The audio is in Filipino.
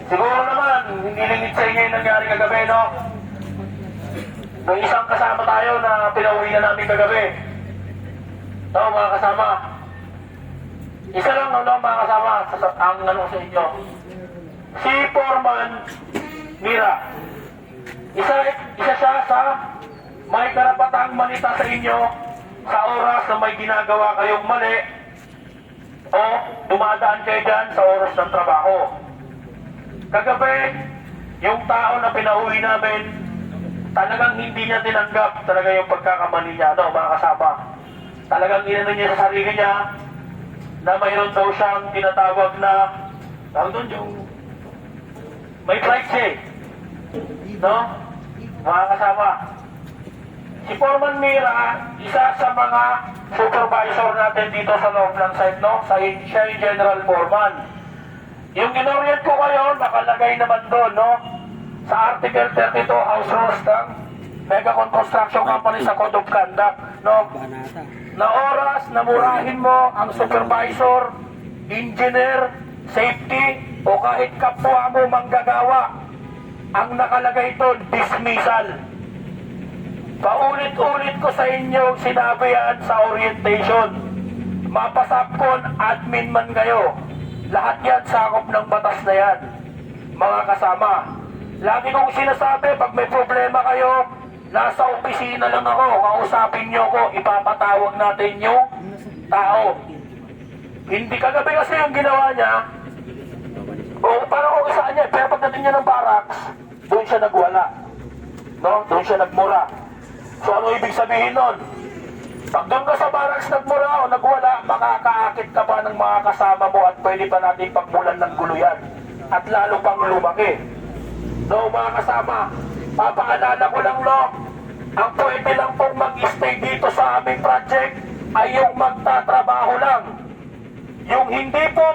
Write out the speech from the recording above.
Siguro naman, hindi lingid sa inyo yung nangyari kagabi, no? May isang kasama tayo na pinauwi na namin kagabi. No, mga kasama. Isa lang, no, mga kasama, ang ano sa inyo. Si Foreman Mira. Isa siya sa may karapatang manita sa inyo sa oras na may ginagawa kayong mali o dumadaan kayo dyan sa oras ng trabaho. Kagabi, yung tao na pinauwi namin, talagang hindi niya tinanggap talaga yung pagkakamali niya, no, mga kasama. Talagang inano niya sa sarili niya na mayroon daw siyang tinatawag na, tawag doon yung may pride siya, no, mga kasama. Si Foreman Mira, isa sa mga supervisor natin dito sa loob ng site, no? Siya yung General Foreman. Yung inorient ko kayo, nakalagay naman doon, no? Sa Article 32 House Rules ng Megacon Construction Company sa Code of Conduct, no? Na oras na murahin mo ang supervisor, engineer, safety, o kahit kapwa mo manggagawa, ang nakalagay doon, dismissal. Paulit-ulit ko sa inyo sinabi yan sa orientation. Mapasapkon, admin man kayo. Lahat yan sakop ng batas na yan. Mga kasama, lagi kong sinasabi, pag may problema kayo, nasa opisina lang ako, kausapin nyo ko, ipapatawag natin yung tao. Hindi kagabi kasi yung ginawa niya, o parang kung isaan niya, pero pagdating niya ng barracks, doon siya nagwala. No? Doon siya nagmura. So ano ibig sabihin nun? Pag doon ka sa barracks nagmura o nagwala, makakaakit ka pa ng mga kasama mo at pwede pa natin pagmulan ng gulo yan. At lalo pang lumaki. No, mga kasama, papaalala ko lang, no, ang pwede lang pong mag-stay dito sa aming project ay yung magtatrabaho lang. Yung hindi po